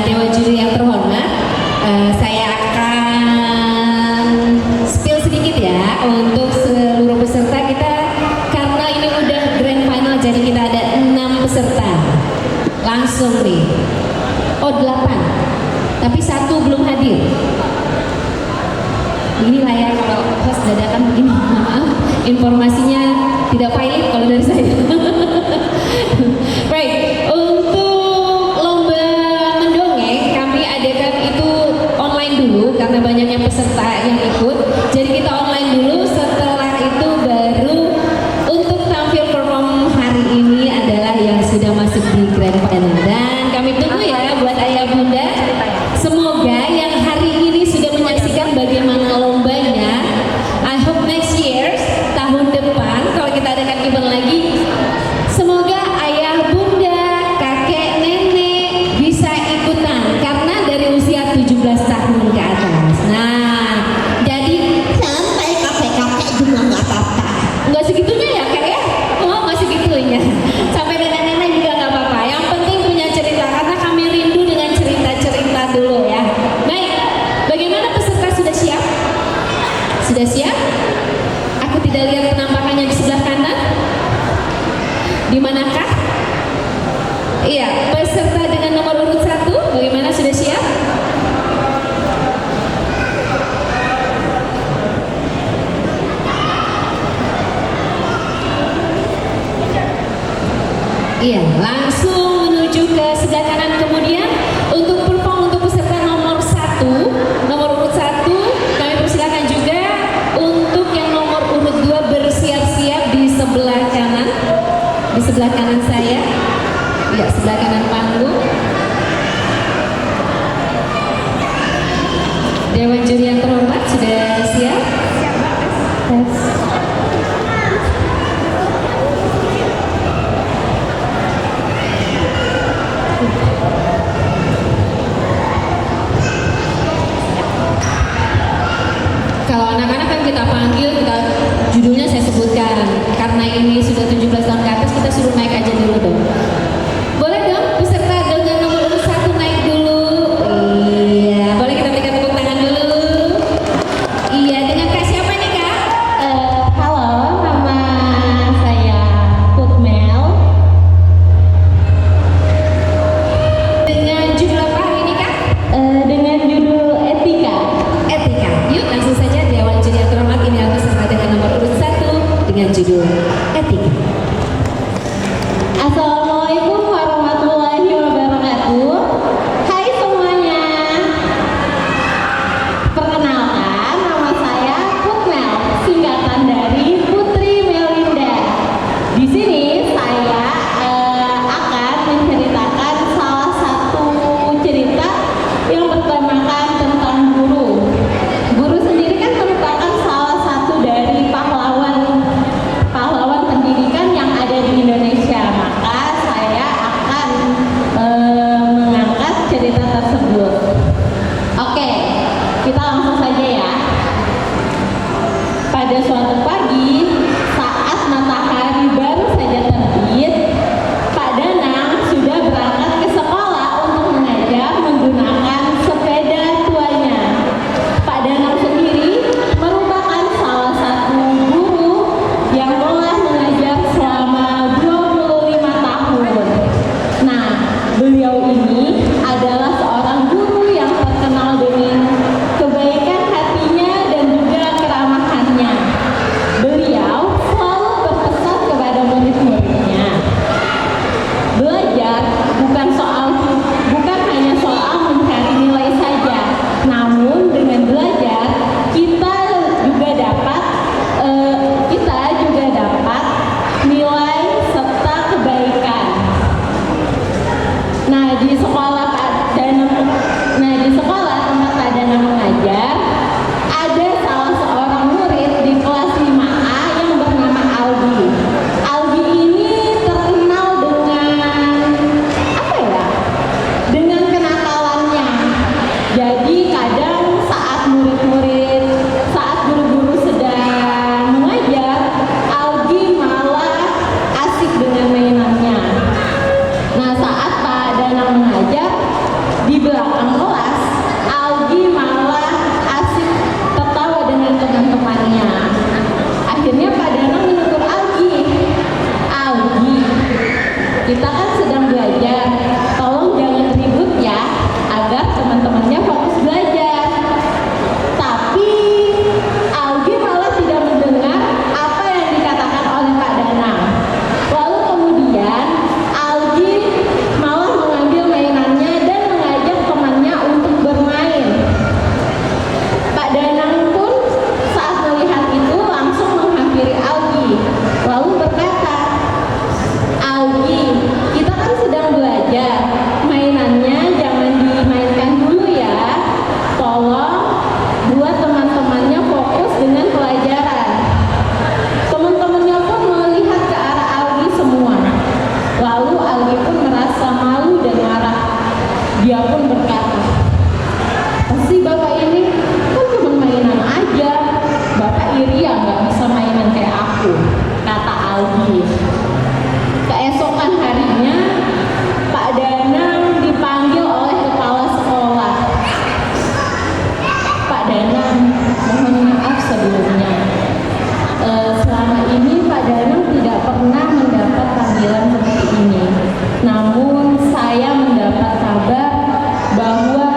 Dewan Juri yang terhormat, saya akan spill sedikit ya untuk seluruh peserta kita, karena ini udah grand final, jadi kita ada 6 peserta. Langsung nih. Oh 8, tapi 1 belum hadir. Inilah ya kalau host dadakan begini, maaf informasinya tidak valid kalau dari saya. Baik, untuk lomba mendongeng kami adakan itu online dulu karena banyaknya peserta yang ikut. Jadi kita online dulu, setelah itu baru untuk tampil perform hari ini adalah yang sudah masuk di grand final. Dan kami tunggu ya buat ayah bunda. Semoga yang hari ini sudah menyaksikan bagaimana lombanya. I hope next year, tahun depan kalau kita adakan event lagi, semoga ayah bunda, kakek, nenek bisa ikutan karena dari usia 17 tahun ke atas. Nah, jadi Sampai kakek-kakek juga nggak apa-apa. nggak segitunya ya kak ya? Oh nggak segitunya. Sampai nenek-nenek juga nggak apa-apa. Yang penting punya cerita karena kami rindu dengan cerita-cerita dulu ya. Baik, bagaimana peserta sudah siap? Sudah siap? Aku tidak lihat penampakannya di sebelah kanan. Di manakah? Iya, peserta dengan nomor urut 1, bagaimana sudah siap? Iya, langsung menuju ke sebelah kanan. Kemudian untuk perform untuk peserta nomor 1, nomor urut 1, kami persilakan juga untuk yang nomor urut 2 bersiap-siap di sebelah kanan. Di sebelah kanan saya. Ya, sebelah kanan panggung. Dewan juri yang terhormat sudah siap? Tes. Kalau anak-anak kan kita panggil, judulnya saya sebutkan. Karena ini sudah 17 tahun ke atas, kita suruh naik aja dulu dong. Boleh dong peserta dengan nomor urut 1 naik dulu. Iya, boleh kita berikan tepuk tangan dulu. Iya, dengan kak siapa nih kak? Halo, nama saya Putmel. Dengan judul apa hari ini kak? Dengan judul Etika. Etika. Yuk langsung saja Dewan Juri yang terhormat, ini aku peserta dengan nomor urut 1 dengan judul Etika. Assalamualaikum warahmatullahi wabarakatuh. Hai semuanya. Perkenalkan, nama saya Putmel, singkatan dari Putri Melinda. Di sini saya akan menceritakan salah satu cerita yang bertemakan tentang guru. Guru sendiri kan merupakan salah satu dari pahlawan pendidikan yang ada di Indonesia. Maka saya akan mengangkat cerita tersebut. Oke, kita langsung saja ya. Pada suatu pagi, saat matahari baru saja terbit, Pak Danang sudah berangkat ke sekolah untuk mengajar menggunakan sepeda tuanya. Pak Danang sendiri merupakan salah satu guru yang telah mengajar selama 25 tahun. Nah, beliau ini adalah seorang guru yang terkenal dengan kebaikan hatinya dan juga keramahannya. Beliau selalu berpesan kepada murid-muridnya, belajar bukan hanya soal mencari nilai saja, namun dengan belajar kita juga dapat nilai serta kebaikan. Nah, di sekolah tempat Pak Danang mengajar, ada salah seorang murid di kelas 5A yang bernama Aldi. Aldi ini terkenal dengan kenakalannya. Jadi kadang saat guru-guru sedang mengajar, Aldi malah asik dengan mainannya. Nah, saat Pak Danang mengajar, di belakang kelas, Algi malah asik tertawa dengan teman-temannya. Akhirnya Pak Danang menegur Algi. Algi, kita kan sedang belajar, tolong jangan ribut ya, agar teman-temannya fokus belajar. Tapi Algi malah tidak mendengar apa yang dikatakan oleh Pak Danang. Lalu kemudian Algi malah mengambil mainannya dan mengajak temannya untuk bermain. Pak Danang pun saat melihat itu langsung menghampiri Algi, lalu berkata, Algi, kita kan sedang belajar, mainannya jangan dimainkan dulu ya. Tolong buat teman-temannya fokus dengan pelajaran. Teman-temannya pun melihat ke arah Algi semua. Lalu Algi pun merasa malu dan marah. Dia pun berkata, pasti bapak ini kan cuma mainan aja. Bapak iri ya nggak bisa mainan kayak aku, kata Algi. Keesokan harinya, Pak Danang dipanggil oleh kepala sekolah. Pak Danang, mohon maaf sebelumnya. Selama ini Pak Danang tidak pernah mendapat panggilan seperti ini. Namun saya mendapat kabar bahwa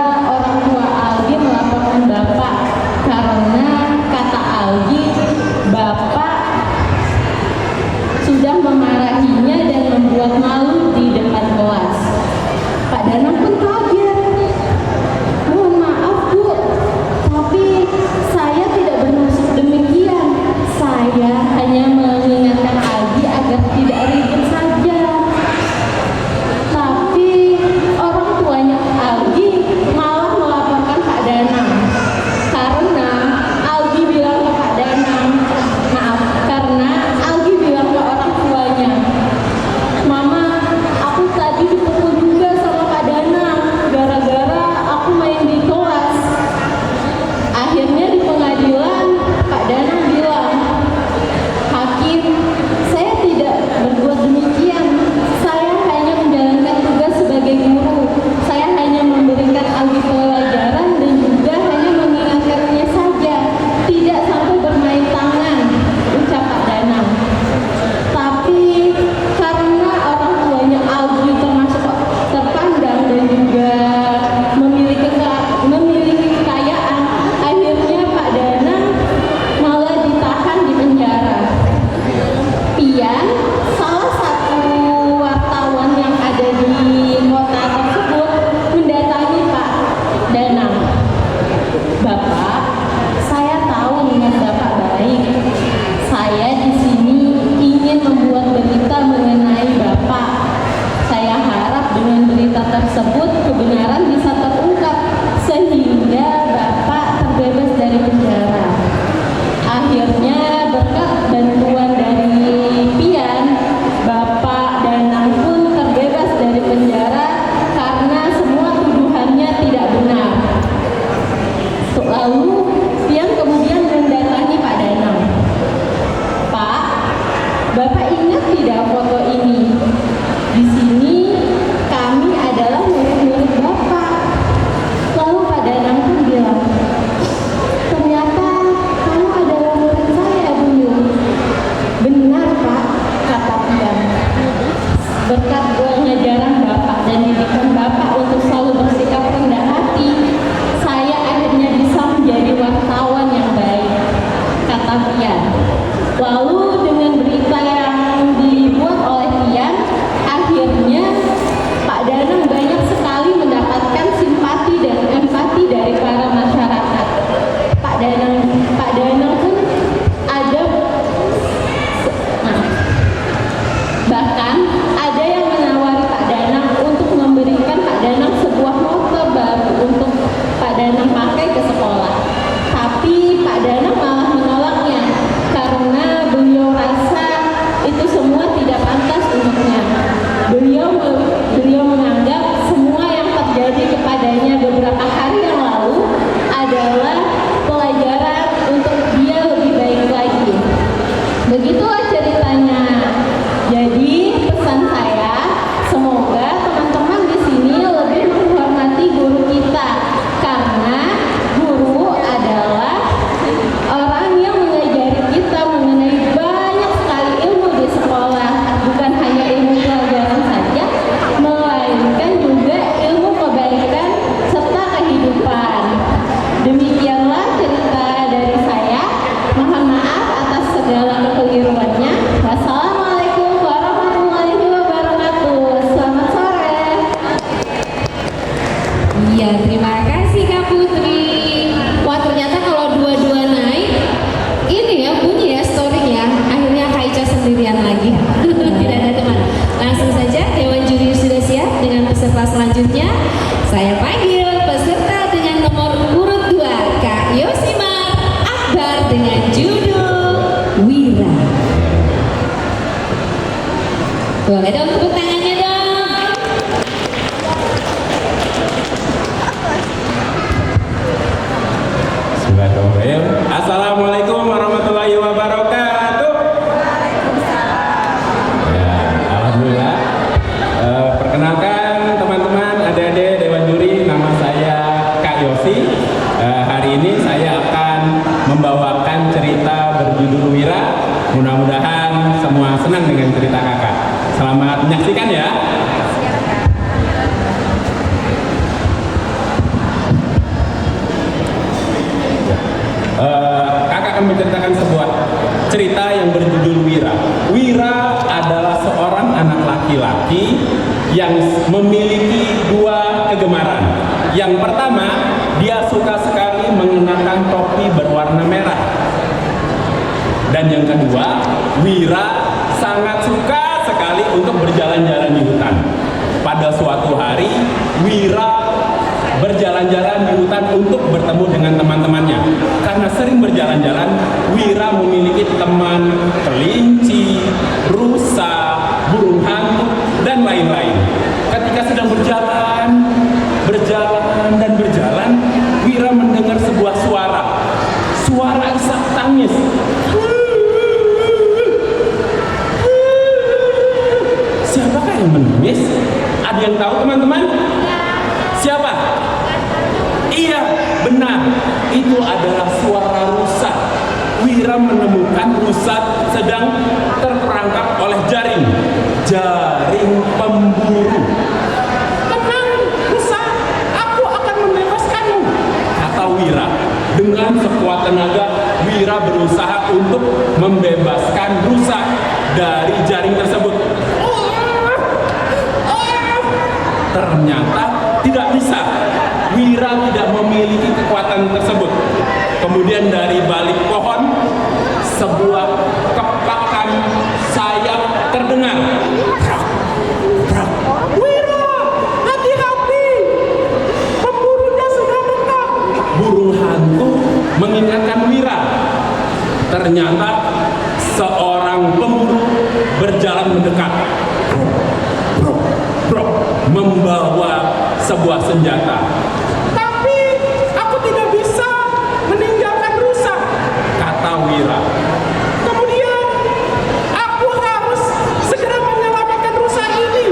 terima kasih Kak Putri. Wah ternyata kalau dua-dua naik, ini ya bunyi ya story-nya. Akhirnya Kak Ica sendirian lagi. Tidak ada teman. Langsung saja Dewan Juri sudah siap dengan peserta selanjutnya. Saya panggil peserta dengan nomor urut 2 Kak Yosimar Akbar dengan judul Wira. Boleh dong tepuk tangannya dong. Bismillahirrahmanirrahim. Assalamualaikum warahmatullahi wabarakatuh. Ya, alhamdulillah. Perkenalkan teman-teman, adik-adik Dewan Juri, nama saya Kak Yosi. Hari ini saya akan membawakan cerita berjudul Wira. Mudah-mudahan semua senang dengan cerita kakak. Selamat menyaksikan ya. Kakak akan menceritakan sebuah cerita yang berjudul Wira. Wira adalah seorang anak laki-laki yang memiliki dua kegemaran. Yang pertama, dia suka sekali mengenakan topi berwarna merah. Dan yang kedua, Wira sangat suka sekali untuk berjalan-jalan di hutan. Pada suatu hari, Wira berjalan-jalan di hutan untuk bertemu dengan teman-temannya. Karena sering berjalan-jalan, Wira memiliki teman kelinci, rusa, burung hantu, dan lain-lain. Ketika sedang berjalan, dan berjalan, Wira mendengar sebuah suara. Suara isak tangis. Siapakah yang menangis? Ada yang tahu teman-teman? Siapa? Iya, benar. Itu adalah suara rusa. Wira menemukan rusa sedang terperangkap oleh jaring pemburu. Tenang, rusa, aku akan membebaskanmu, kata Wira. Dengan sekuat tenaga, Wira berusaha untuk membebaskan rusa dari jaring tersebut. Ternyata tidak bisa. Wira tidak memiliki kekuatan tersebut. Kemudian dari balik pohon, sebuah kepakan sayap terdengar. Wira, hati-hati, pemburunya sudah dekat. Burung hantu mengingatkan Wira. Ternyata seorang pemburu berjalan mendekat, membawa sebuah senjata. Tapi aku tidak bisa meninggalkan rusa, kata Wira. Kemudian aku harus segera menyelamatkan rusa ini,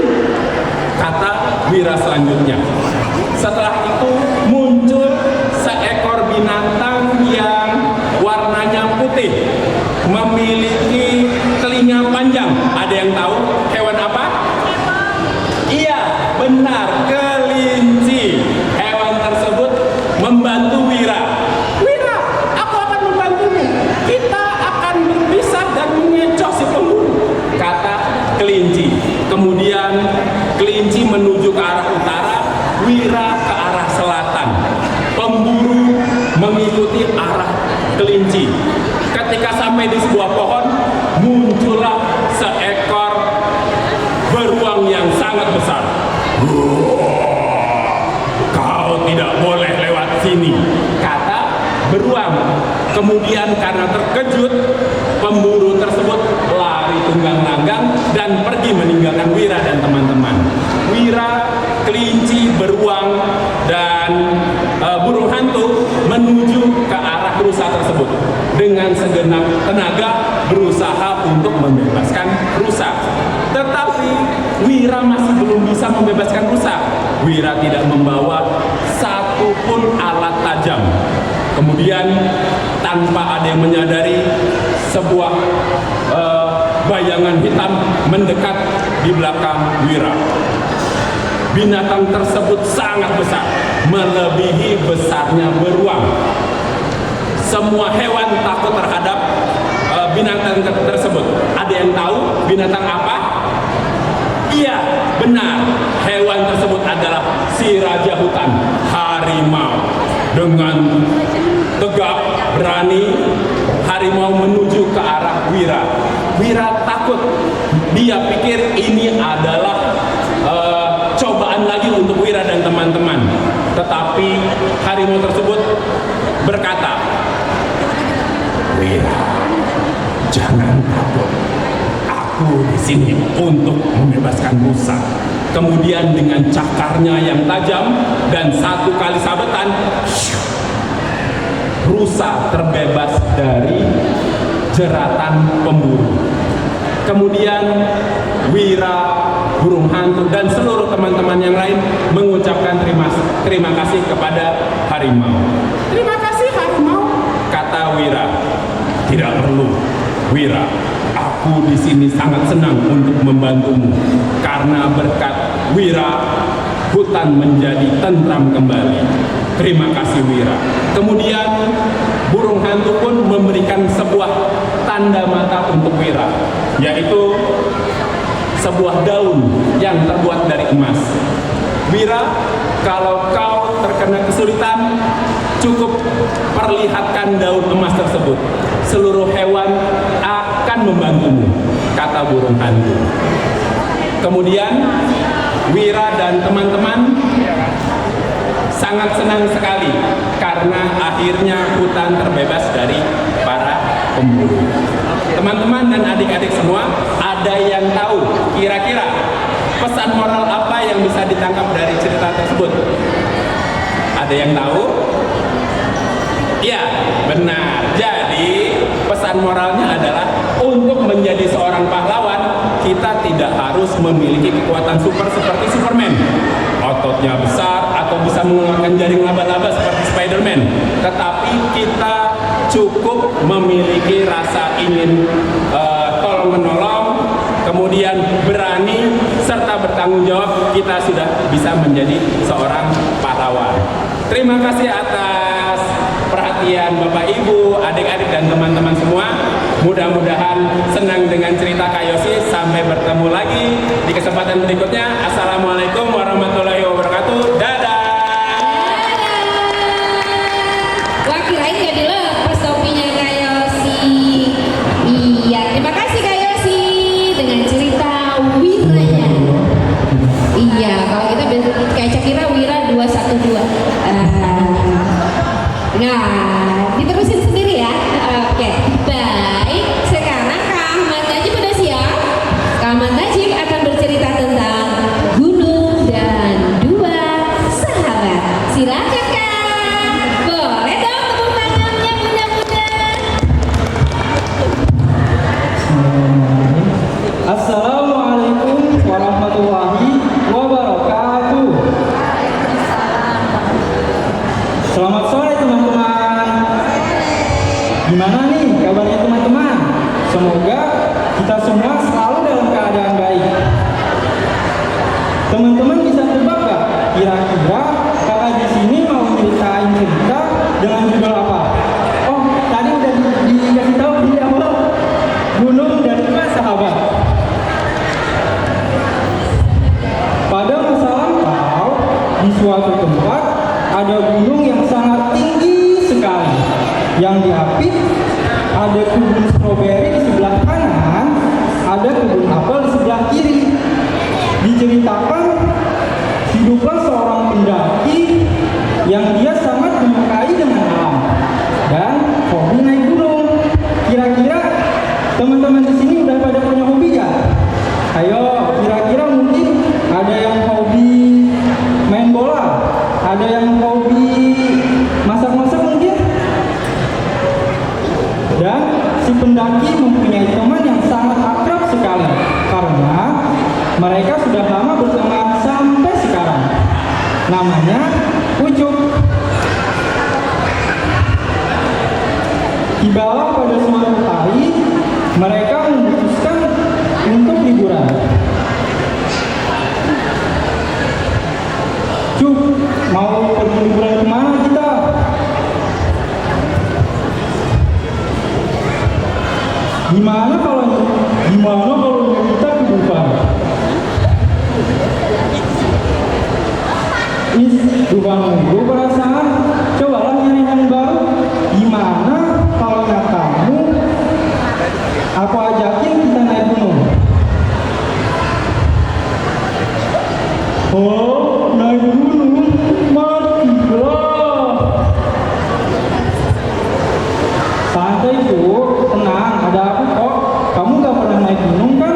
kata Wira selanjutnya. Setelah itu muncul seekor binatang yang warnanya putih, memiliki telinga panjang. Ada yang tahu hewan apa? Iya, benar, kelinci. Hewan tersebut membantu Wira. Wira, aku akan membantumu. Kita akan berpisah dan mengecoh si pemburu, kata kelinci. Kemudian kelinci menuju ke arah utara, Wira ke arah selatan. Pemburu mengikuti arah kelinci. Ketika sampai di sebuah pohon, muncullah seekor beruang yang sangat besar. Kau tidak boleh lewat sini, kata beruang. Kemudian karena terkejut, pemburu tersebut lari tunggang-langgang dan pergi meninggalkan Wira dan teman-teman. Wira, kelinci, beruang, dan burung hantu menuju ke arah rusa tersebut. Dengan segenap tenaga berusaha untuk membebaskan rusa. Tetapi Wira masih belum bisa membebaskan rusa. Wira tidak membawa satupun alat tajam. Kemudian tanpa ada yang menyadari, sebuah bayangan hitam mendekat di belakang Wira. Binatang tersebut sangat besar, melebihi besarnya beruang. Semua hewan takut terhadap binatang tersebut. Ada yang tahu binatang apa? Iya, benar. Hewan tersebut adalah si si raja hutan, harimau. Dengan tegap, berani, harimau menuju ke arah Wira. Wira takut. Dia pikir ini adalah cobaan lagi untuk Wira dan teman-teman. Tetapi harimau tersebut berkata, "Wira, jangan takut. Aku di sini untuk membebaskan rusa." Kemudian dengan cakarnya yang tajam dan satu kali sabetan, rusa terbebas dari jeratan pemburu. Kemudian Wira, burung hantu, dan seluruh teman-teman yang lain mengucapkan terima kasih kepada harimau. "Terima kasih harimau," kata Wira. "Tidak perlu, Wira. Aku di sini sangat senang untuk membantumu karena berkat Wira hutan menjadi tentram kembali. Terima kasih Wira." Kemudian burung hantu pun memberikan sebuah tanda mata untuk Wira, yaitu sebuah daun yang terbuat dari emas. "Wira, kalau kau terkena kesulitan, cukup perlihatkan daun emas tersebut. Seluruh hewan akan membantumu," kata burung hantu. Kemudian Wira dan teman-teman sangat senang sekali karena akhirnya hutan terbebas dari para pemburu. Teman-teman dan adik-adik semua, ada yang tahu kira-kira pesan moral apa yang bisa ditangkap dari cerita tersebut? Ada yang tahu? Ya, benar. Jadi pesan moralnya adalah untuk menjadi seorang pahlawan, kita tidak harus memiliki kekuatan super seperti Superman, ototnya besar, atau bisa mengeluarkan jaring laba-laba seperti Spiderman. Tetapi kita cukup memiliki rasa ingin tolong-menolong, kemudian berani, serta bertanggung jawab, kita sudah bisa menjadi seorang pahlawan. Terima kasih atas perhatian Bapak Ibu, adik-adik dan teman-teman semua. Mudah-mudahan senang dengan cerita Kak Yosi. Sampai bertemu lagi di kesempatan berikutnya. Assalamualaikum warahmatullahi wabarakatuh. Dadah. Wah, kirain gak dilepas topinya Kak Yosi. Iya, terima kasih Kak Yosi dengan cerita Wiranya. Iya, kalau kita kayak Cakira Wira 212. Nah, diterusin sendiri ya. Oke, baik. Sekarang Kak Ahmad Najib udah siap. Kak Ahmad Najib akan bercerita tentang gunung dan dua sahabat. Silakan Kak. Boleh dong tepuk tangannya bunda-bunda. Assalamualaikum warahmatullahi wabarakatuh. Selamat sore teman-teman. Gimana nih kabarnya teman-teman? Semoga kita semua selalu dalam keadaan baik. Teman-teman bisa tebak gak? Kira-kira kakak di sini mau ceritain cerita dengan judul apa? Oh, tadi udah dikasih tahu di awal. Gunung dan dua sahabat. Pada masa lampau, di suatu tempat ada gunung yang sangat tinggi sekali. Yang diapit ada kebun stroberi di sebelah kanan, ada kebun apel di sebelah kiri. Diceritakan hiduplah seorang pendaki yang dia sangat menyukai dengan alam dan hobi naik gunung. Kira-kira teman-teman di sini udah pada punya hobi gak? Ayo, kira-kira mungkin ada yang hobi main bola, ada yang hobi masak-masak mungkin. Dan si pendaki mempunyai teman yang sangat akrab sekali karena mereka sudah lama berteman sampai sekarang. Namanya Ucup. Tibalah pada suatu hari mereka memutuskan untuk liburan. Cup, mau pergi liburan kemana kita? Gimana kalau kita ke Dubai? Cuma nunggu perasaan, cobalah nyari yang baru. Gimana kalau kamu aku ajakin kita naik gunung? Oh, naik gunung? Matilah. Santai Bu, tenang, ada aku kok. Kamu gak pernah naik gunung kan?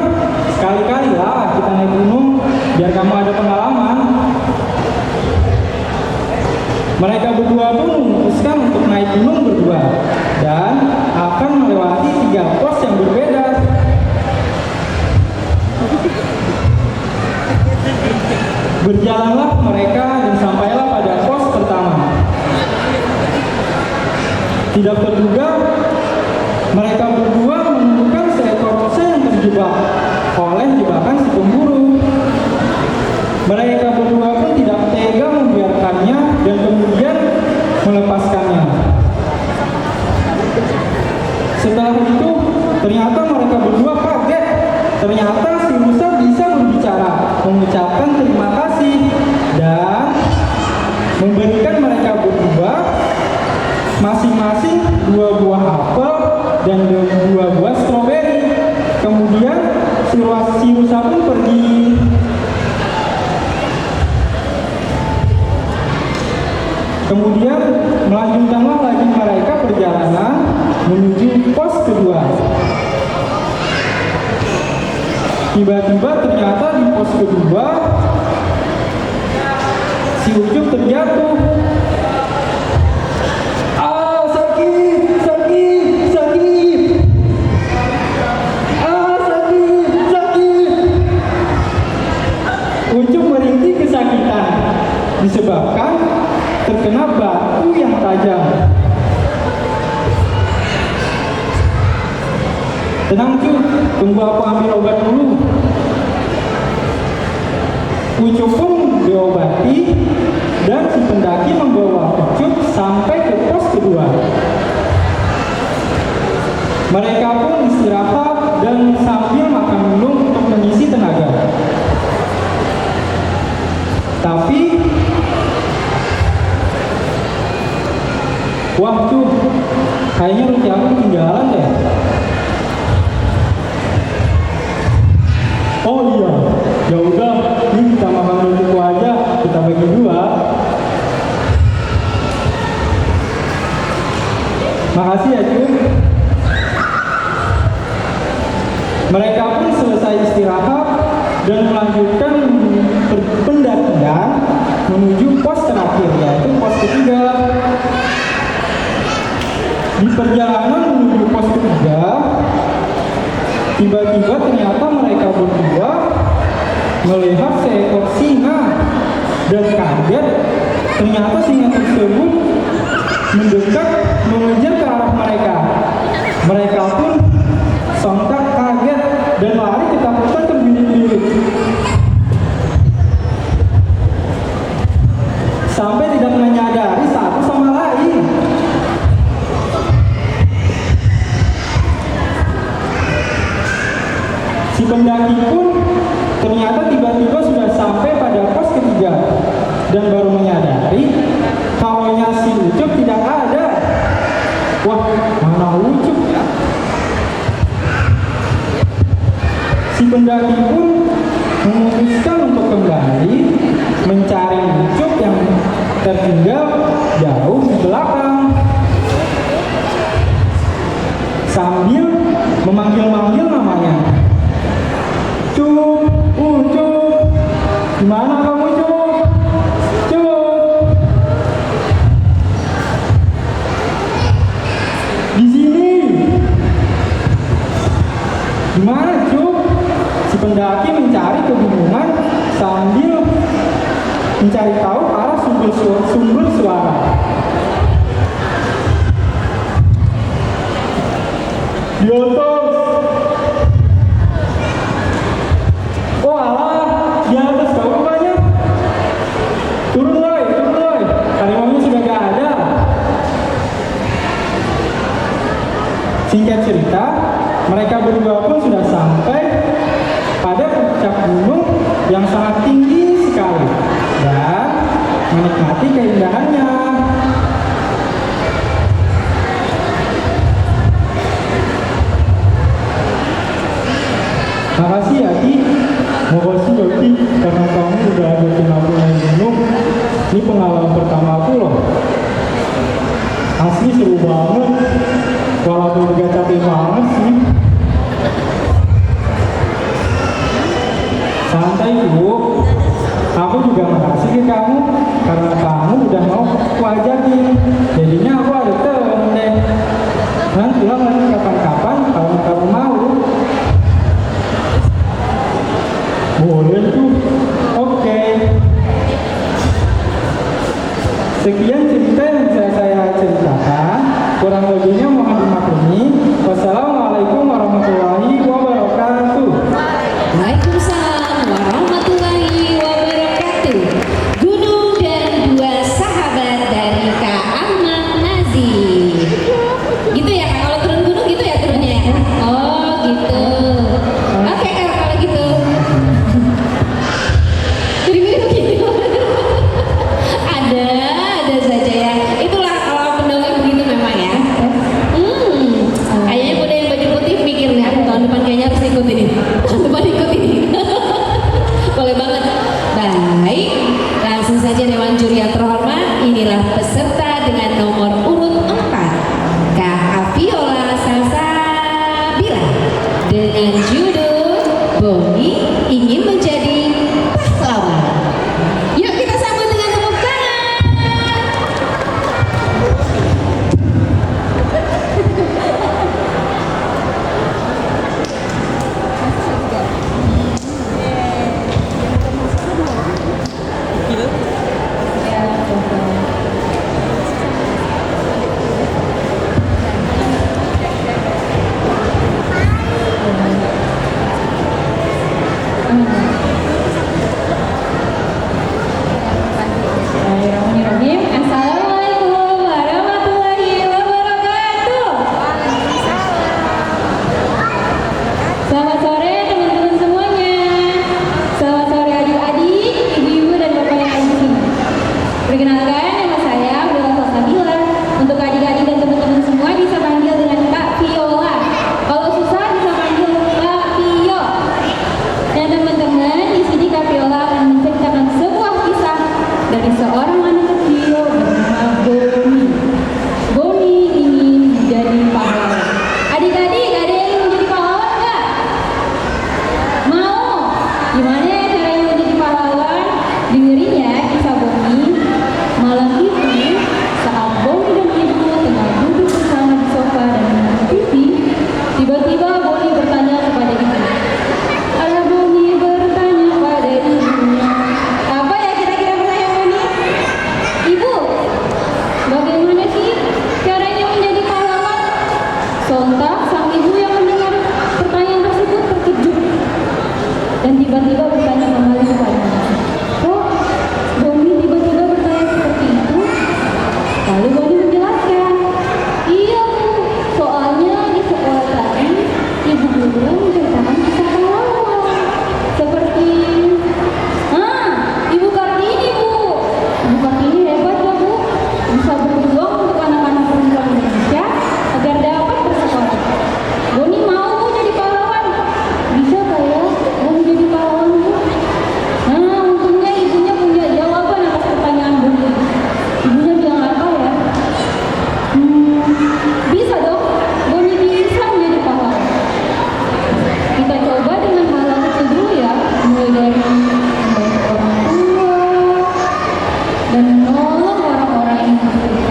Sekali-kali lah kita naik gunung, biar kamu ada pengalaman. Mereka berdua pun memutuskan untuk naik gunung berdua dan akan melewati 3 pos yang berbeda. Berjalanlah mereka dan sampailah pada pos pertama. Tidak terduga, mereka berdua menemukan seekor rusa yang terjebak oleh jebakan si pemburu. Mereka berdua pun tidak tega membiarkannya dan kemudian melepaskannya. Setelah itu, ternyata mereka berdua kaget. Ternyata si rusa bisa berbicara, mengucapkan terima kasih, dan memberikan mereka berdua masing-masing 2 buah apel dan 2 buah stroberi. Kemudian si rusa pun pergi. Kemudian melanjutkanlah lagi mereka perjalanan menuju pos kedua. Tiba-tiba ternyata di pos kedua si Ucup terjatuh. Ah, sakit, sakit, sakit. Ah, sakit, sakit. Ucup merintih kesakitan disebabkan terkena batu yang tajam. Tenang Cuk, tunggu aku ambil obat dulu. Ucup pun diobati dan si pendaki membawa Ucup sampai ke pos kedua. Mereka pun istirahat dan sambil makan minum untuk mengisi tenaga. Tapi wah Cuk, kayaknya roti aku ketinggalan deh. Oh iya, ya udah, ini kita makan rotiku aja, kita bagi 2. Makasih ya Cuk. Mereka pun selesai istirahat dan melanjutkan pendakian menuju pos terakhir, yaitu pos ketiga. Di perjalanan menuju pos ketiga, tiba-tiba ternyata mereka berdua melihat seekor singa dan kaget. Ternyata singa tersebut mendekat mengejar ke arah mereka. Mereka pun sontak kaget dan lari ketakutan terbirit-birit. Sampai tidak menyadari satu sama lain. Si pendaki pun ternyata tiba-tiba sudah sampai pada pos ketiga dan baru menyadari kalau si Ucup tidak ada. Wah, mana Ucup ya? Si pendaki pun memutuskan untuk kembali mencari Ucup yang tertinggal jauh di belakang. Sambil memanggil-manggil namanya. Cup, Ucup, gimana kamu Cup? Cup, di sini. Gimana Cup? Si pendaki mencari kebingungan sambil mencari tahu arah sumber suara. Di atas. Oh alah, di atas kau rupanya. Turun loy, harimaunya sudah gak ada. Singkat cerita, mereka berdua pun sudah sampai pada puncak gunung yang sangat tinggi sekali. Dan menikmati keindahannya. Makasih ya Ki. Makasih ya Ki, karena kamu udah ajakin aku naik gunung. Ini pengalaman pertama aku loh. Asli seru banget. Walaupun gak capek banget sih. Santai Bu. Aku juga makasih ke kamu karena kamu udah mau aku ajakin. Jadinya aku ada temen deh. Nanti ulang lagi kapan-kapan kalau kamu mau. Boleh tuh. Oke. Sekian cerita yang bisa saya ceritakan. Kurang lebihnya mohon dimaklumi. Wassalamualaikum warahmatullahi wabarakatuh. Waalaikumsalam warahmatullahi wabarakatuh. Gunung dan dua sahabat dari Kak Ahmad Nazir. Gitu ya Kak, kalau turun gunung gitu ya turunnya ya? Oh gitu. Oke Kak, kalau gitu. Mirip-mirip begitu. Ada saja ya. Itulah kalau pendongeng begitu memang ya. Kayaknya udah yang baju putih mikir nih, "Aduh, tahun depan kayaknya harus ikut ini. Tahun depan ikut ini." Boleh banget. Baik, langsung saja Dewan Juri yang terhormat. Inilah peserta dengan nomor urut 4, Kak Afiola Salsabila, dengan judul Boni Ingin Menjadi Pahlawan. Yuk kita sambut dengan tepuk tangan. Bismillahirrahmanirrahim. Assalamualaikum warahmatullahi wabarakatuh. Selamat sore teman-teman semuanya. Selamat sore adik-adik, ibu-ibu dan bapak yang ada di sini. Perkenalkan, nama saya Afiola Salsabila. Untuk adik-adik dan teman-teman semua bisa panggil dengan Kak Viola. Kalau susah bisa panggil Kak Vio. Dan teman-teman, di sini Kak Viola akan menceritakan sebuah kisah dari seorang anak kecil bernama Boni. Boni ingin menjadi pahlawan. Adik-adik, ada yang ingin menjadi pahlawan nggak? Mau? Gimana ya caranya menjadi pahlawan? Dengerin ya kisah Boni. Malam itu, saat Boni dan ibu tengah duduk bersama di sofa dan menonton TV, tiba-tiba Boni bertanya kepada ibu. Ayah Boni bertanya pada ibunya. Apa ya kira-kira pertanyaan Boni? Ibu, bagaimana sih caranya menjadi pahlawan? Sontak sang ibu yang mendengar pertanyaan tersebut terkejut dan tiba-tiba bertanya kembali kepadanya. Kok Boni tiba-tiba bertanya seperti itu? Lalu Boni menjelaskan, iya Bu, soalnya di sekolah tadi ibu guru menceritakan kisah pahlawan seperti Ibu Kartini Bu. Ibu Kartini hebat ya Bu, bisa berjuang untuk anak-anak perempuan Indonesia agar dapat bersekolah. Boni mau Bu jadi pahlawan. Bisa gak ya Boni jadi pahlawan Bu? Untungnya ibunya punya jawaban atas pertanyaan Boni. Ibunya bilang apa ya? Bisa dong, Boni bisa menjadi pahlawan. Kita coba dengan hal kecil dulu ya, mulai dari membantu orang tua dan menolong orang-orang yang membutuhkan.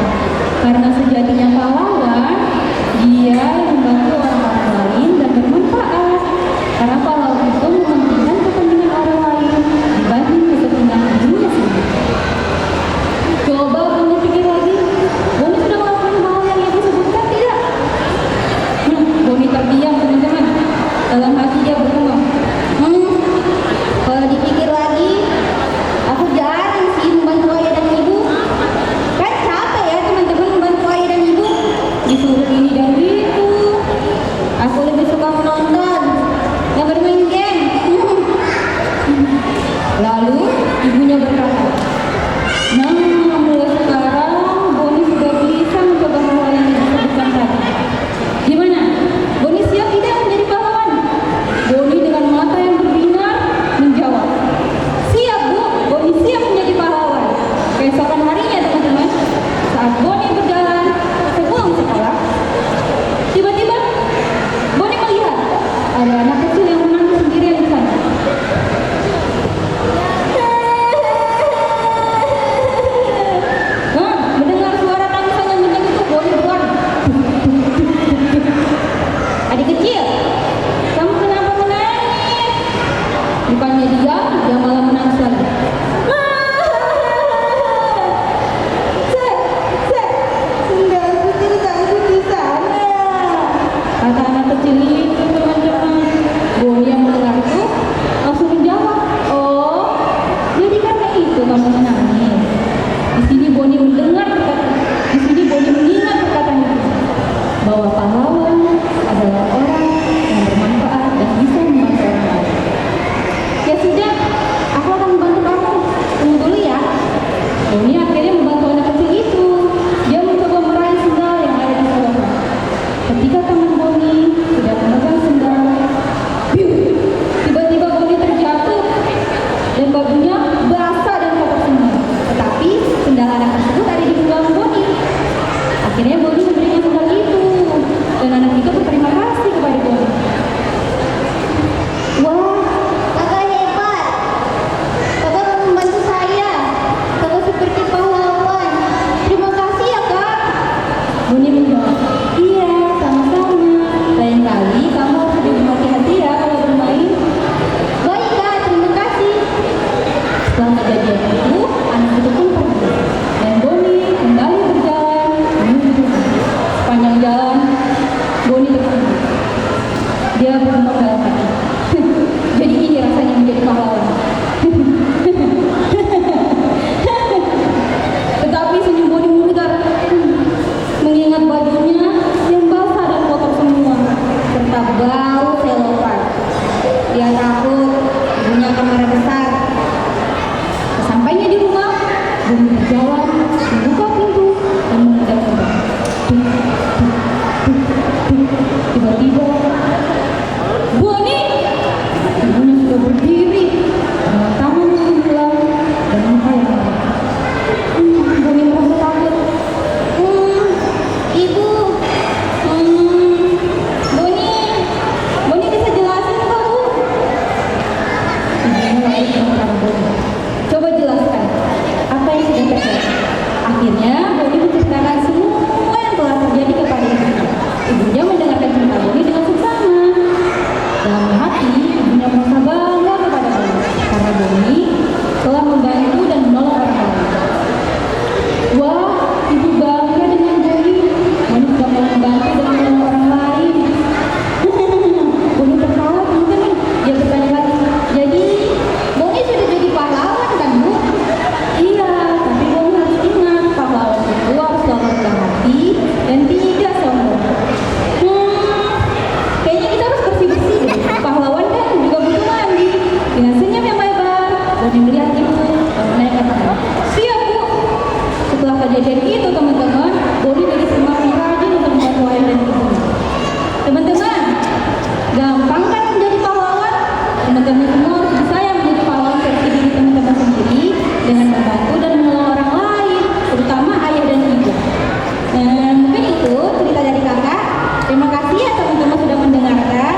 teman-teman boleh dari semua pihak aja untuk membantu ayah dan ibu. Teman-teman, gampang kan menjadi pahlawan? Teman-teman semua bisa yang menjadi pahlawan versi diri teman-teman sendiri dengan membantu dan menolong orang lain, terutama ayah dan ibu. Nah, mungkin itu cerita dari kakak. Terima kasih ya teman-teman sudah mendengarkan.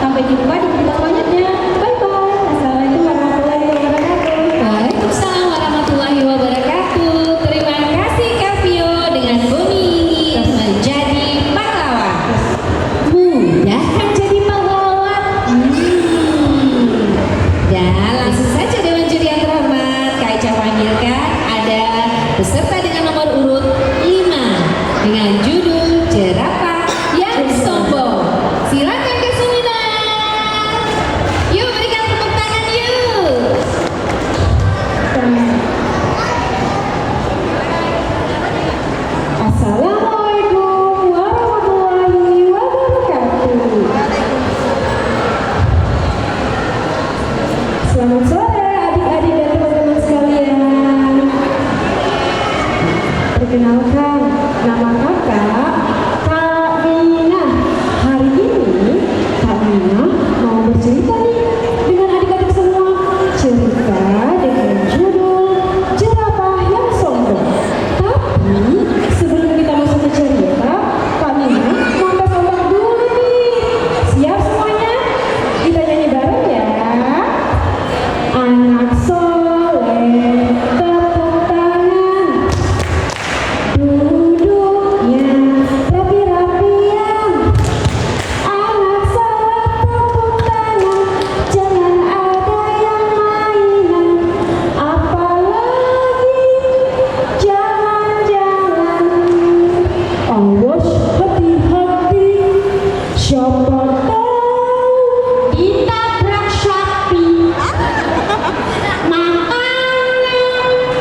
Sampai jumpa di cerita selanjutnya. Bye-bye. Assalamualaikum warahmatullahi wabarakatuh. Waalaikumsalam warahmatullahi wabarakatuh. Terima kasih Kak Vio dengan Bumi ingin menjadi pahlawan. Mudah kan jadi pahlawan? Dan langsung saja Dewan Juri yang terhormat, Kak Ica panggilkan ada peserta dengan nomor urut 5 dengan judul Jerapah yang Sombong. Silakan Kak Sumina. Yuk berikan tepuk tangan yuk. Assalamualaikum warahmatullahi wabarakatuh. Selamat sore adik-adik dan teman-teman sekalian. Perkenalkan, nama kakak Kak Mina. Hari ini Kak Mina mau bercerita nih dengan adik-adik semua. Cerita dengan judul Jerapah yang Sombong. Tapi sebelum kita masuk ke cerita, Kak Mina mau tes ombak dulu nih. Siap semuanya? Kita nyanyi bareng ya. Anak soleh tepuk tangan. Duduknya rapi-rapian. Anak soleh tepuk tangan. Jangan ada yang mainan. Apalagi jangan-jangan. Awas hati-hati. Siapa tahu ditabrak sapi. Makanya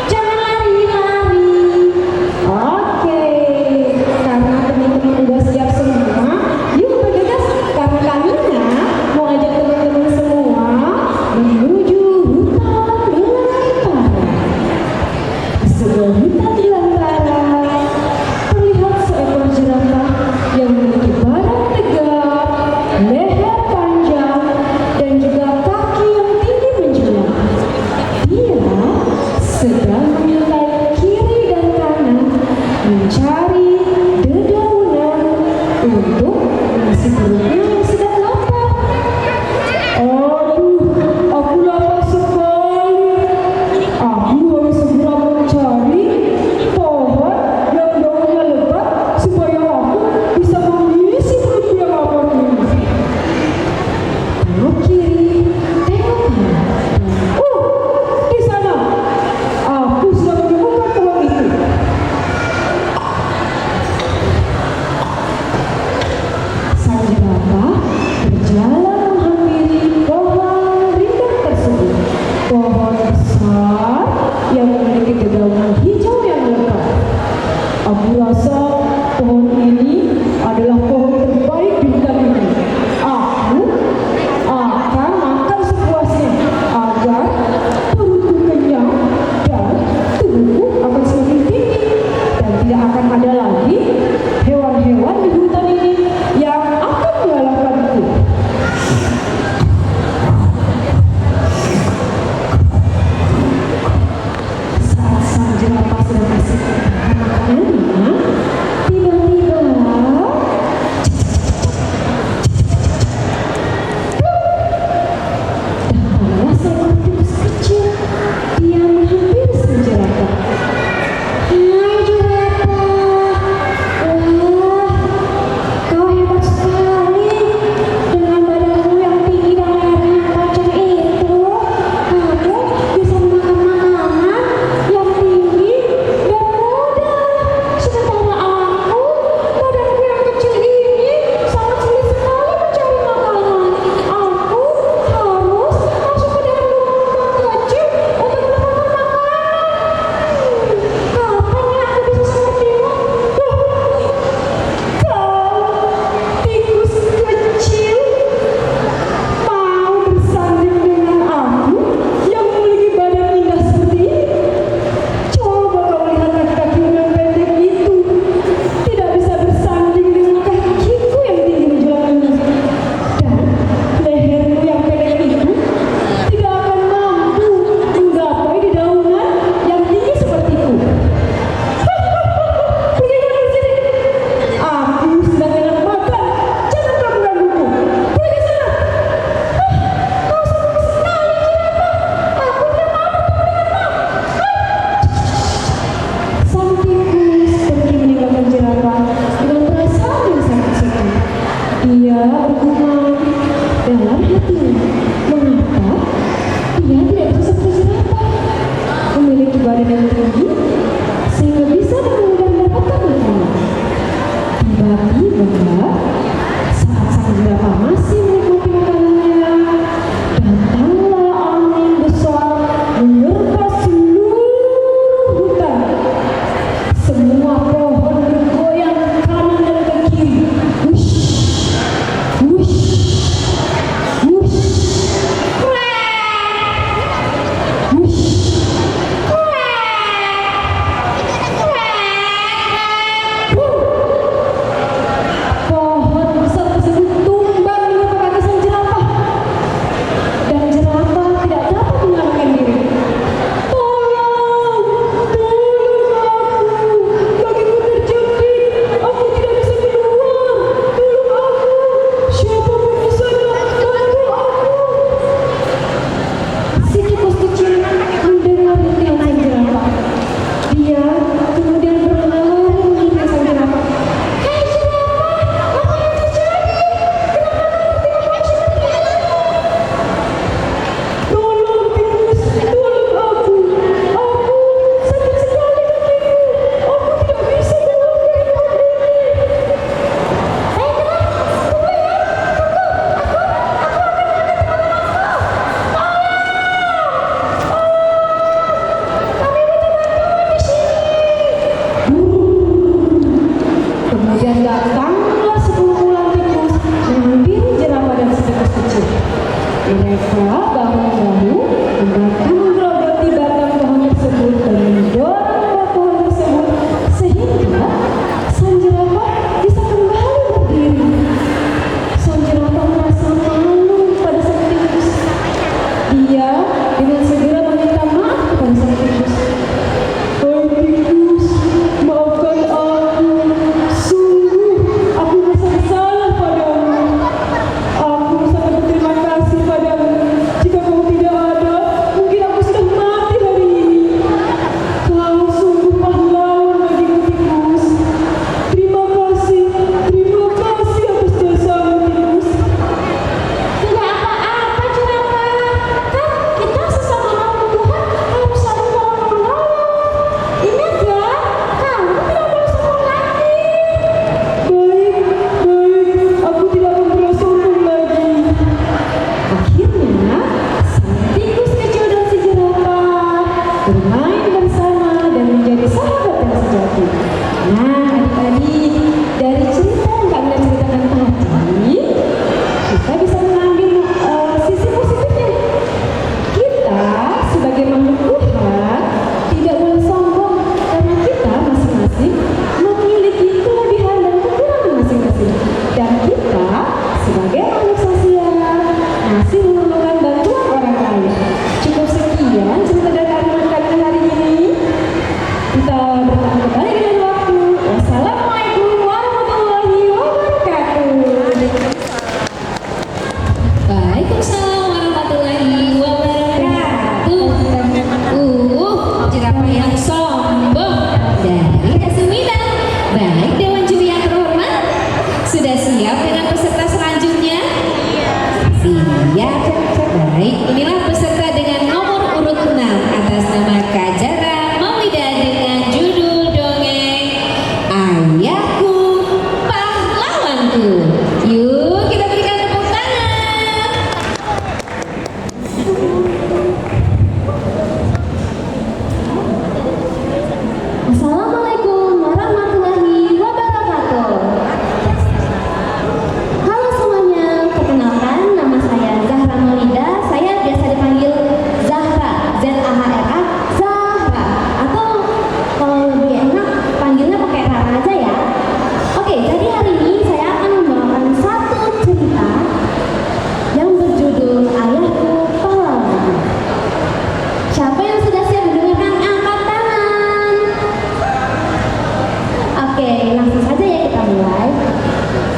jangan lari-lari. Oke, karena teman-teman udah siap semua, yuk bergegas karena Kamina mau ajak teman-teman semua menuju hutan belantara. Di sebuah hutan belantara terlihat seekor jerapah yang memiliki badan tegap, leher panjang, dan juga kaki yang tinggi menjulang. Dia sedang mengintai kiri dan kanan mencari dedaunan untuk mengisi perutnya yang sedang lapar. Aduh, aku lapar sekali. Aku harus segera mencari pohon yang daunnya lebat supaya aku bisa mengisi perutku yang lapar ini. Tengok kiri, tengok kanan. Di sana. Aku sudah menemukan pohon itu. Sang jerapah berjalan menghampiri pohon rindang tersebut. Pohon besar yang memiliki dedaunan hijau yang lebat. Aku rasa pohon ini adalah pohon terbaik di hutan ini. Aku akan makan sepuasnya agar perutku kenyang dan tubuhku akan semakin tinggi dan tidak akan ada lagi hewan-hewan di hutan ini yang akan mengalahkanku. Saat sang jerapah sedang asik makanannya, tiba-tiba datanglah seekor tikus kecil. Dia menghampiri sang jerapah. Hai jerapah, Nah, adik-adik, dari cerita yang Kak Mila ceritakan tadi, kita bisa mengambil sisi positifnya. Kita sebagai makhluk Tuhan tidak boleh sombong karena kita masing-masing memiliki kelebihan dan kekurangan masing-masing. Dan kita sebagai makhluk sosial masih memerlukan bantuan orang lain. Cukup sekian cerita dari kami hari ini. Kita bertemu kembali dengan waktu. Wassalamualaikum warahmatullahi wabarakatuh. Waalaikumsalam warahmatullahi wabarakatuh. Jerapah yang sombong dari Kasumina. Baik, Dewan Juri yang terhormat, sudah siap dengan peserta selanjutnya? Siap. Baik, inilah peserta dengan nomor urut 6 atas nama Kajara Mawida dengan judul dongeng Ayahku Pahlawanku. Yuk kita berikan tepuk tangan. Assalamualaikum warahmatullahi wabarakatuh. Halo semuanya, perkenalkan nama saya Zahra Maulida. Saya biasa dipanggil Zahra, Z-A-H-R-A, Zahra. Atau kalau lebih enak panggilnya pakai Rara aja ya. Oke, jadi hari ini saya akan membawakan satu cerita yang berjudul Ayahku Pahlawanku. Siapa yang sudah siap mendengarkan? Angkat tangan. Oke, langsung saja ya kita mulai.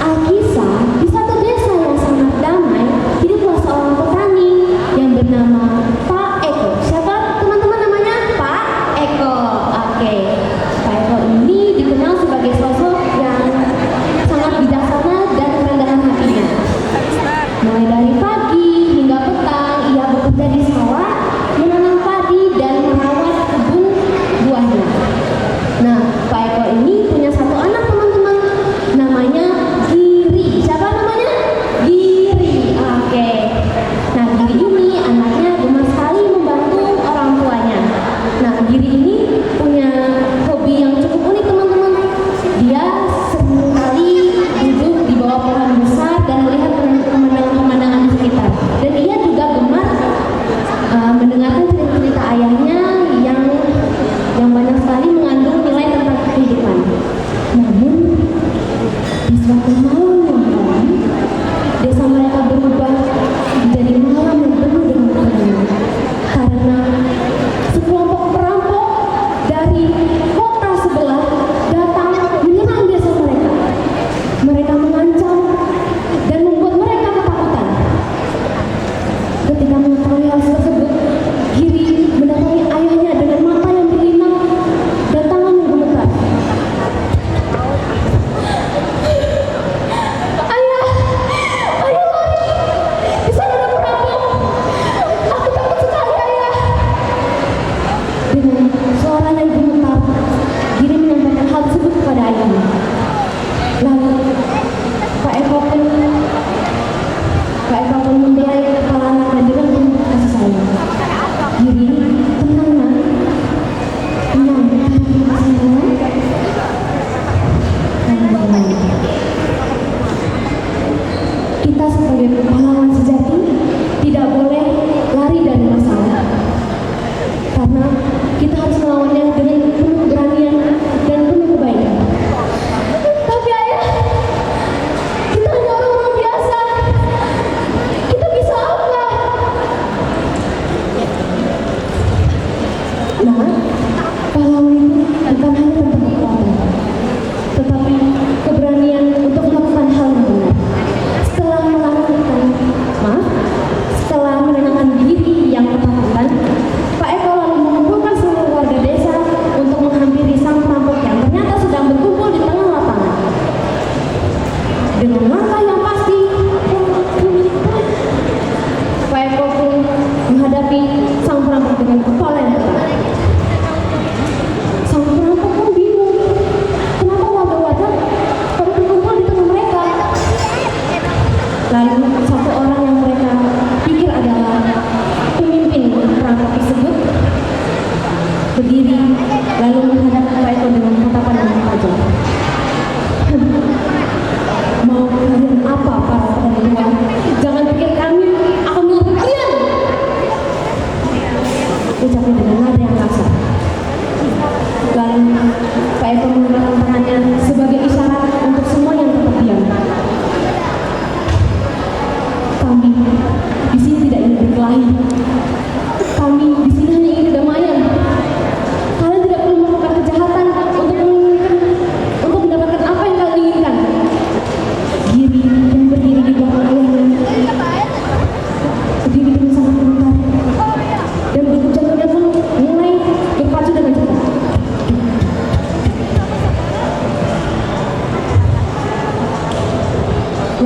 Alkisah, di satu desa yang sangat damai, hiduplah seorang petani yang bernama Pak Eko. Siapa teman-teman namanya? Pak Eko. Oke, Pak Eko ini dikenal sebagai sosok yang sangat bijaksana dan kerendahan hatinya. Mulai dari pagi hingga petang, ia bekerja di sawah, menanam padi dan merawat kebun buahnya. Nah, Pak Eko ini punya satu anak teman-teman, namanya Giri. Siapa namanya? Giri. Oke. Nah, Giri ini anaknya gemar sekali membantu orang tuanya. Nah, Giri ini punya hobi yang cukup unik teman-teman. Dia sering kali duduk di bawah pohon besar dan melihat pemandangan-pemandangan di sekitar. Dan ia juga gemar mendengarkan cerita-cerita ayahnya yang banyak sekali mengandung nilai tentang kehidupan. Namun di suatu malam yang malam, desa mereka berubah menjadi malam yang penuh dengan kejahatan karena sekelompok perampok dari kota sebelah datang menyerang desa mereka. Mereka mengancam dan membuat mereka ketakutan. Ketika mengetahui hal tersebut, Giri mendatangi ayahnya dengan mata yang berlinang dan tangan yang gemetar. Ayah, ayah lari! Di sana ada perampok. Aku takut sekali, ayah. Dengan suara yang gemetar, Giri menyampaikan hal tersebut kepada ayahnya. Lalu Pak Eko pun membelai kepala anaknya dengan penuh kasih sayang. Giri, tenang nak. Tenang, sayang. Tenang. Kita sebagai pahlawan sejati tidak boleh lari dari masalah. Karena kita harus melawannya dengan penuh keberanian dan penuh kebaikan. Tapi ayah, kita hanya orang-orang biasa. Kita bisa apa? Nah, pahlawan itu bukan hanya tentang kekuatan, tetapi keberanian untuk melakukan hal yang benar. Setelah melakukan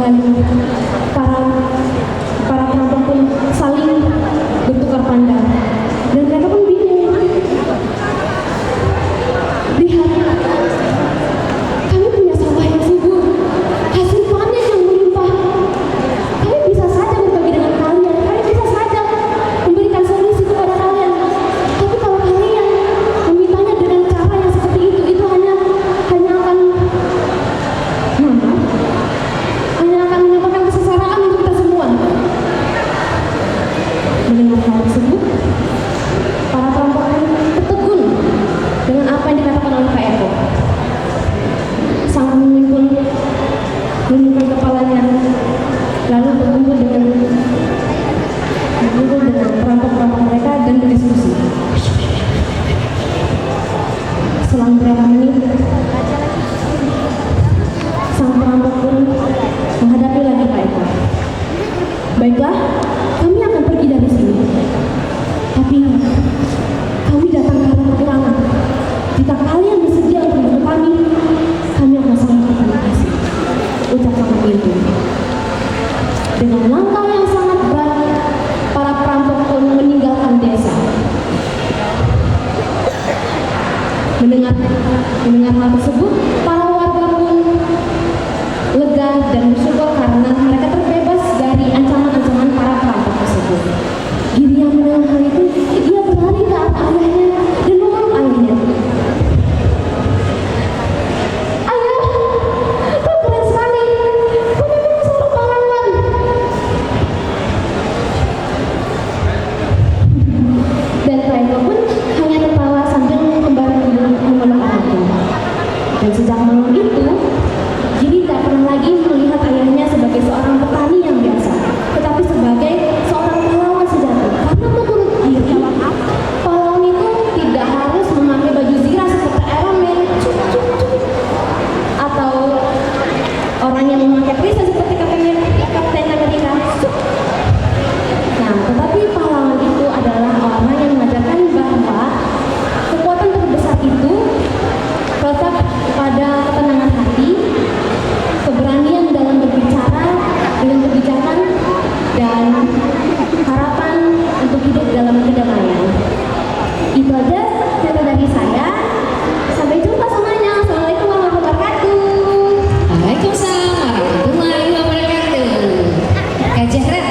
dan para perampok pun saling bertukar pandang dan mereka pun bingung. Lihat, kami punya sawah yang subur, hasil panen yang melimpah. Kami bisa saja berbagi dengan kalian, kami bisa saja memberikan solusi kepada kalian. Tapi kalau kalian memintanya dengan cara yang seperti itu hanya akan menyebabkan kesengsaraan untuk kita semua. Mendengar hal tersebut, para perampok pun tertegun dengan apa yang dikatakan oleh Pak Eko. Sang pemimpin pun menundukkan kepalanya, lalu berkumpul dengan perampok-perampok mereka dan berdiskusi. Selang beberapa menit, sang perampok pun menghadapi lagi Pak Eko. Baiklah, kami akan pergi dari sini. Tapi kami datang karena kekurangan. Jika kalian bersedia untuk membantu kami akan sangat berterima kasih. Ucap sang pemimpin. Dengan langkah yang sangat berat, para perampok pun meninggalkan desa. Mendengar hal tersebut, para warga pun lega dan bersyukur karena mereka terbebas dari ancaman-ancaman para perampok tersebut. Giri yang mendengar hal itu, dia berlari ke arah ayahnya dan memeluk ayahnya. Ayah, kau keren sekali. Kau memang seorang pahlawan. Dan Pak Eko pun hanya tertawa sambil kembali memeluk anaknya. Dan sejak malam itu, Giri tak pernah lagi melihat ayahnya sebagai seorang petani yang biasa, tetapi sebagai seorang pahlawan sejati. Karena menurut Giri, pahlawan itu tidak harus memakai baju zirah seperti Iron Man, atau orang yang memakai perisai seperti Kapten Amerika. Nah, tetapi pahlawan itu adalah orang yang mengajarkan bahwa kekuatan terbesar itu terletak pada ketenangan hati, keberanian dalam berbicara dengan kebijakan, dan harapan untuk hidup dalam kedamaian. Itu aja cerita dari saya. Sampai jumpa semuanya. Assalamualaikum warahmatullahi wabarakatuh. Waalaikumsalam warahmatullahi wabarakatuh. Kak Zahra.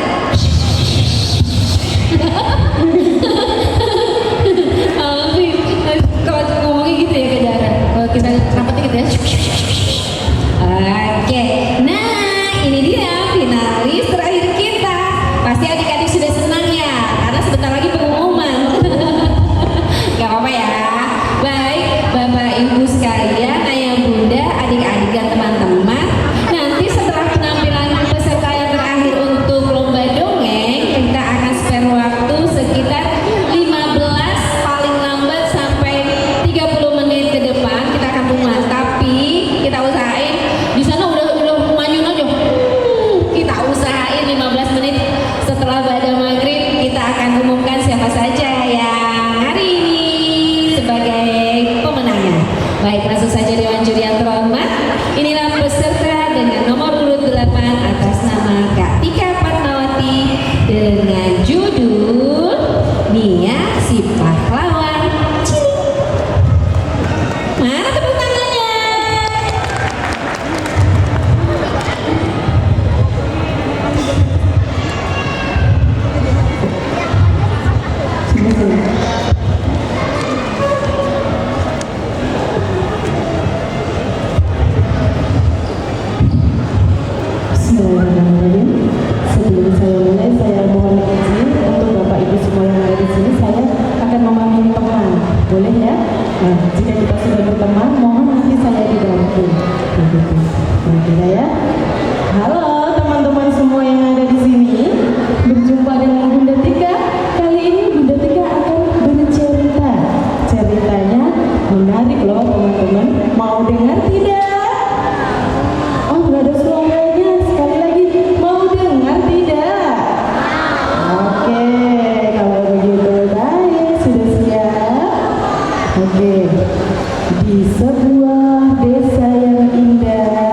Kalau ngomongnya gitu ya Kak Zahra. Kalau kita rapatnya gitu ya. Oke, nah ini dia finalis terakhir kita. Pasti adik-adik sudah senang ya, karena sebentar lagi pengumuman. Gak apa-apa ya. Baik, Bapak Ibu sekalian, ayah bunda, adik-adik dan teman-teman. Nanti setelah penampilan peserta yang terakhir untuk lomba dongeng, kita akan spare waktu sekitar 15 paling lambat sampai 30 menit ke depan. Kita akan pengumuman, tapi kita usahain di sana udah manyun aja. Kita usahain 15 menit setelah pada maghrib kita akan umumkan siapa saja yang hari ini sebagai pemenangnya. Baik, langsung saja Dewan Juri yang terhormat. Inilah peserta dengan nomor urut 8 atas nama Kak Tika Fatmawati dengan judul Nia si Pahlawan Cilik. Mana tepuk tangannya? Bismillahirrahmanirrahim. Sebelum saya mulai, saya mohon izin untuk Bapak Ibu semua yang ada di sini. Saya akan memahami teman, boleh ya? Nah, jika kita sudah berteman, mohon nanti saya dibantu. Begitu ya. Halo teman-teman semua yang ada di sini. Berjumpa dengan Bunda Tika. Kali ini Bunda Tika akan bercerita. Ceritanya menarik loh teman-teman. Mau dengar tidak? Oh, nggak ada suaranya. Sekali lagi, mau dengar tidak? Oke, kalau begitu baik, sudah siap? Oke, di sebuah desa yang indah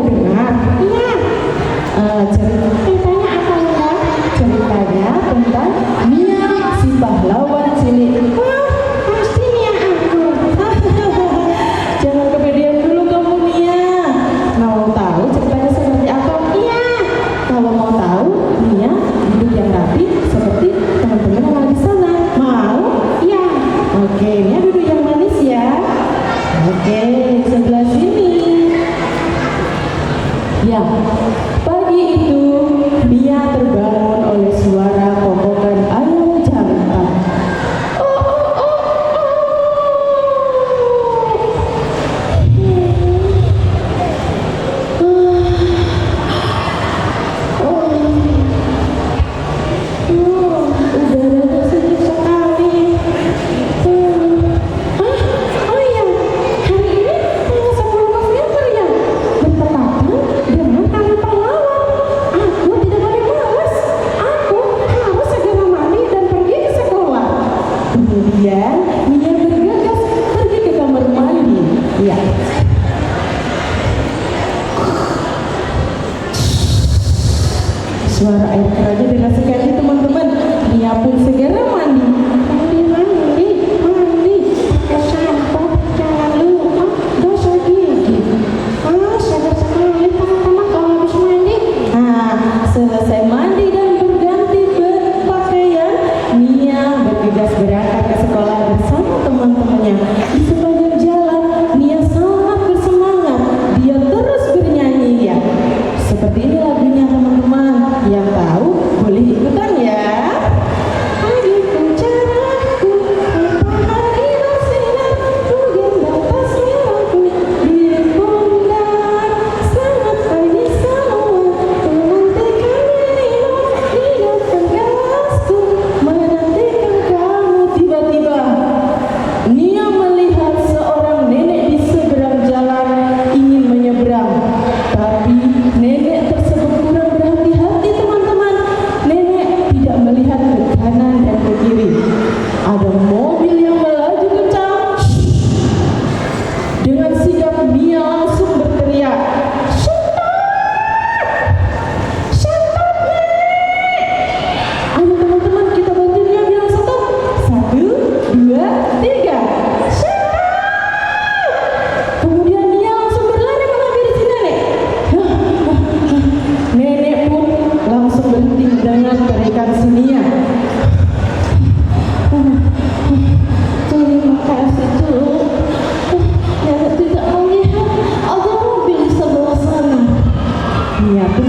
mau dengar? Iya. Ceritanya apa ya? Ceritanya tentang Mia si pahlawan cilik. Wah, pasti Mia aku. Jangan kepedean dulu kamu Mia. Mau tahu ceritanya seperti apa? Iya. Kalau mau tahu, Mia duduk yang rapi seperti teman-teman yang ada di sana. Mau? Iya. Oke, Mia duduk yang manis ya. Oke, sebelah sini. Ya, pagi itu Mia terbangun oleh suara kokokan ayam jantan. Oh, oh, oh, udaranya sejuk sekali. Oh iya, hari ini tanggal 10 November ya, bertepatan dengan hari pahlawan. Aku tidak boleh malas. Aku harus segera mandi dan pergi ke sekolah. Kemudian Mia bergegas pergi ke kamar mandi. Ya. Suara air kerannya deras sekali teman-teman. Mia pun segera mandi. Mandi. Pakai sampo, jangan lupa gosok gigi. Segar sekali teman-teman kalau habis mandi. Selesai mandi dan berganti berpakaian, Mia bergegas berangkat ke sekolah bersama teman-temannya. Di sepanjang jalan, Mia sangat bersemangat. Dia terus bernyanyi ya. Seperti ini lagunya teman-teman. Yang tahu boleh ikutan ya. Pagiku cerahku, matahari bersinar, hujan batas merahku di pundak. Selamat pagi semua, ku nantikan dirimu di depan kelasku, menantikan kamu. Tiba-tiba Mia melihat seorang nenek di seberang jalan ingin menyeberang, tapi nenek tersebut kurang berhati-hati teman-teman. Nenek tidak melihat ke kanan dan ke kiri. Ada mobil yang melaju kencang. Dengan sigap Mia langsung berteriak, "Stop, Nek!" Ayo teman-teman, kita bantu dia bilang stop. 1, 2, 3. Stop! Kemudian Mia langsung berlari menghampiri si nenek. Nenek pun langsung berhenti dengan teriakan si Mia. Terima kasih Cuk. Nenek tidak melihat ada mobil di sebelah sana. Mia pun